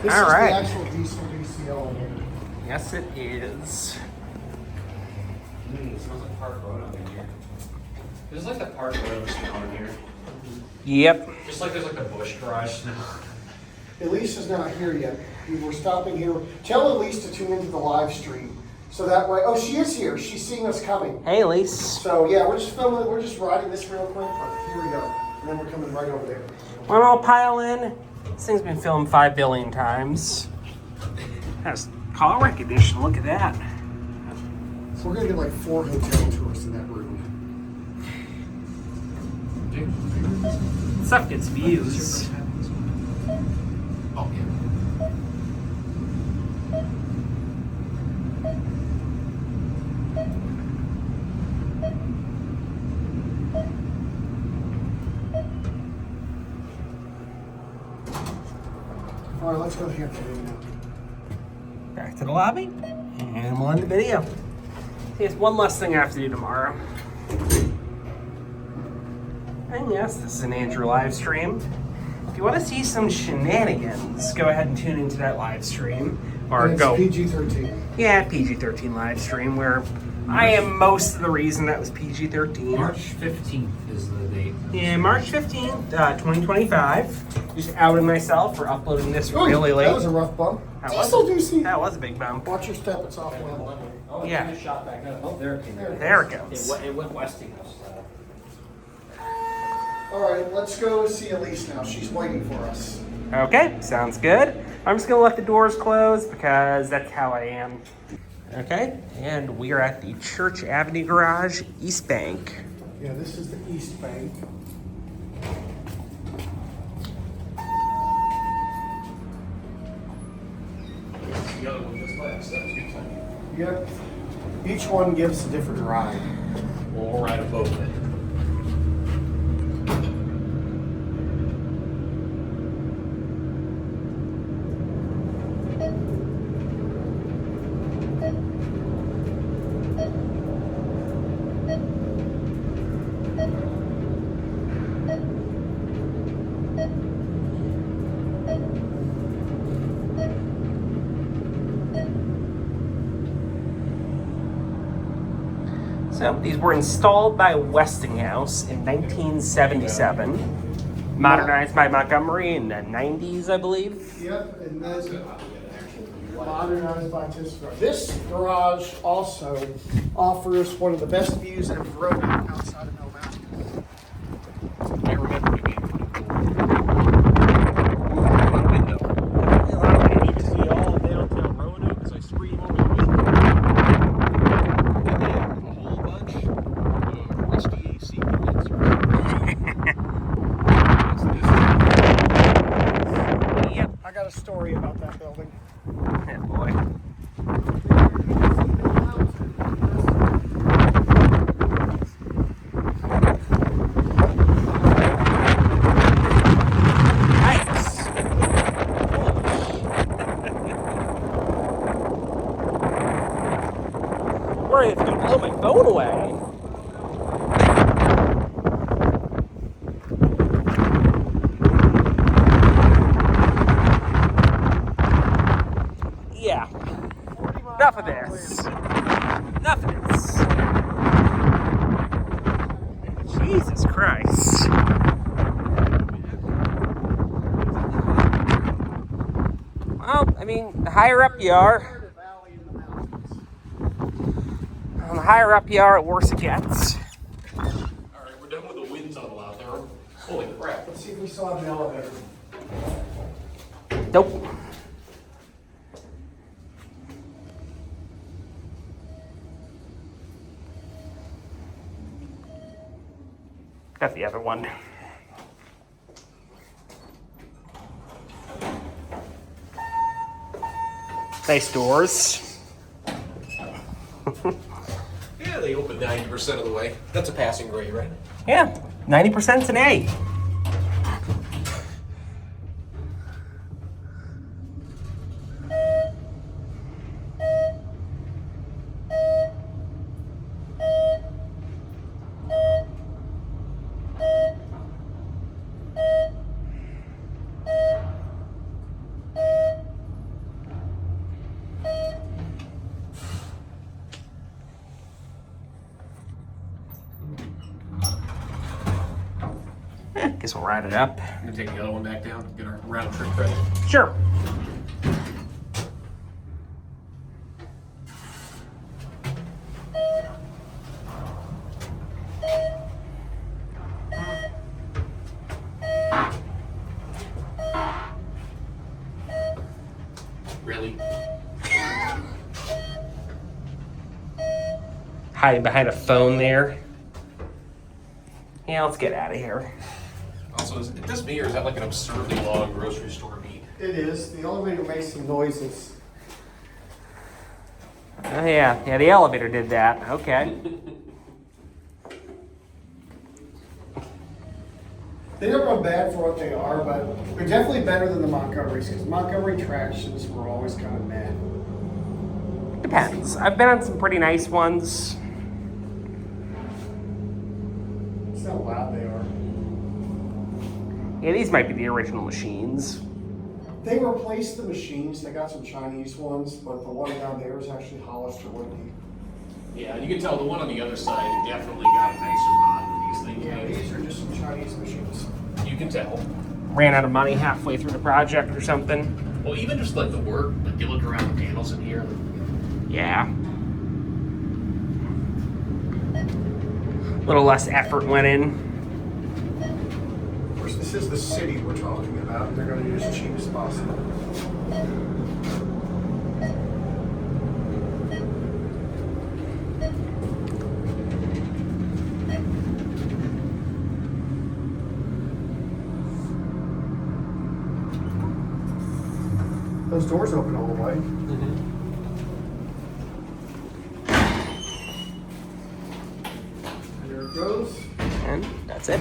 This All is right. the actual DieselDucy elevator. Yes, it is. It smells like Park Roanoke in here. There's like the Park Roanoke smell in here. Yep. Just like there's like the Bush garage smell. Elise is not here yet. We were stopping here. Tell Elise to tune into the live stream. So that way, oh, she is here. She's seeing us coming. Hey, Elise. So yeah, we're just filming, we're just riding this real quick. Here we go. And then we're coming right over there. Want to all pile in? This thing's been filmed 5 billion times. Has call recognition. Look at that. So we're gonna get like 4 hotel tours in that room. Stuff gets views. Oh, yeah. All right, let's go here today now. Back to the lobby, and we'll end the video. There's one less thing I have to do tomorrow. And yes, this is an Andrew live stream. If you want to see some shenanigans, go ahead and tune into that live stream. Or And it's go. PG-13. Yeah, PG-13 live stream, where I am most of the reason that was PG-13. March 15th is the date. Yeah, March 15th, 2025. Just outing myself for uploading this really late. That was a rough bump. DieselDucy. That was a big bump. Watch your step, it's off level. Oh, Yeah. yeah. Shot back up. Oh, there it came out. There it goes. It went Westinghouse style. All right, let's go see Elise now. She's waiting for us. Okay, sounds good. I'm just gonna let the doors close because that's how I am. Okay, and we are at the Church Avenue Garage, East Bank. Yeah, this is the East Bank. The other one just left, so that's good time. Yep. Each one gives a different ride. We'll ride them both then. So these were installed by Westinghouse in 1977, modernized by Montgomery in the 90s, I believe. Yep, and then modernized by ThyssenKrupp. This garage also offers one of the best views of Roanoke outside of No Mountain. I remember the game from the window. I need to see all of downtown Roanoke because I scream over the window. And they have a whole bunch of HVAC condensers. Yep. I got a story about that building. Yeah, boy. Nice. Worried it's gonna blow my phone away. Yeah. Enough of this. Enough of this. Jesus Christ. Well, I mean, the higher up you are, the higher up you are, the worse it gets. Alright, we're done with the wind tunnel out there. Holy crap. Let's see if we still have the elevator. Nope. Got the other one. Nice doors. Yeah, they open 90% of the way. That's a passing grade, right? Yeah, 90%'s an A. Guess we'll ride it up. I'm gonna take the other one back down, get our round trip credit. Sure. Really? Hiding behind a phone there. Yeah, let's get out of here. Also, is it just me or is that like an absurdly long grocery store beat? It is. The elevator makes some noises. Oh yeah, the elevator did that. Okay. They don't run bad for what they are, but they're definitely better than the Montgomerys, because Montgomery tractions were always kind of meh. Depends. I've been on some pretty nice ones. It's how loud they are. Yeah, these might be the original machines. They replaced the machines. They got some Chinese ones, but the one down there is actually Hollister Windy. Yeah, you can tell the one on the other side definitely got a nicer mod than these things. Yeah, these are just some Chinese machines. You can tell. Ran out of money halfway through the project or something. Well, even just like the work, like you look around the panels in here. Yeah. A little less effort went in. Of course, this is the city we're talking about, and they're going to do as cheap as possible. Those doors open all the way. And there it goes. And that's it.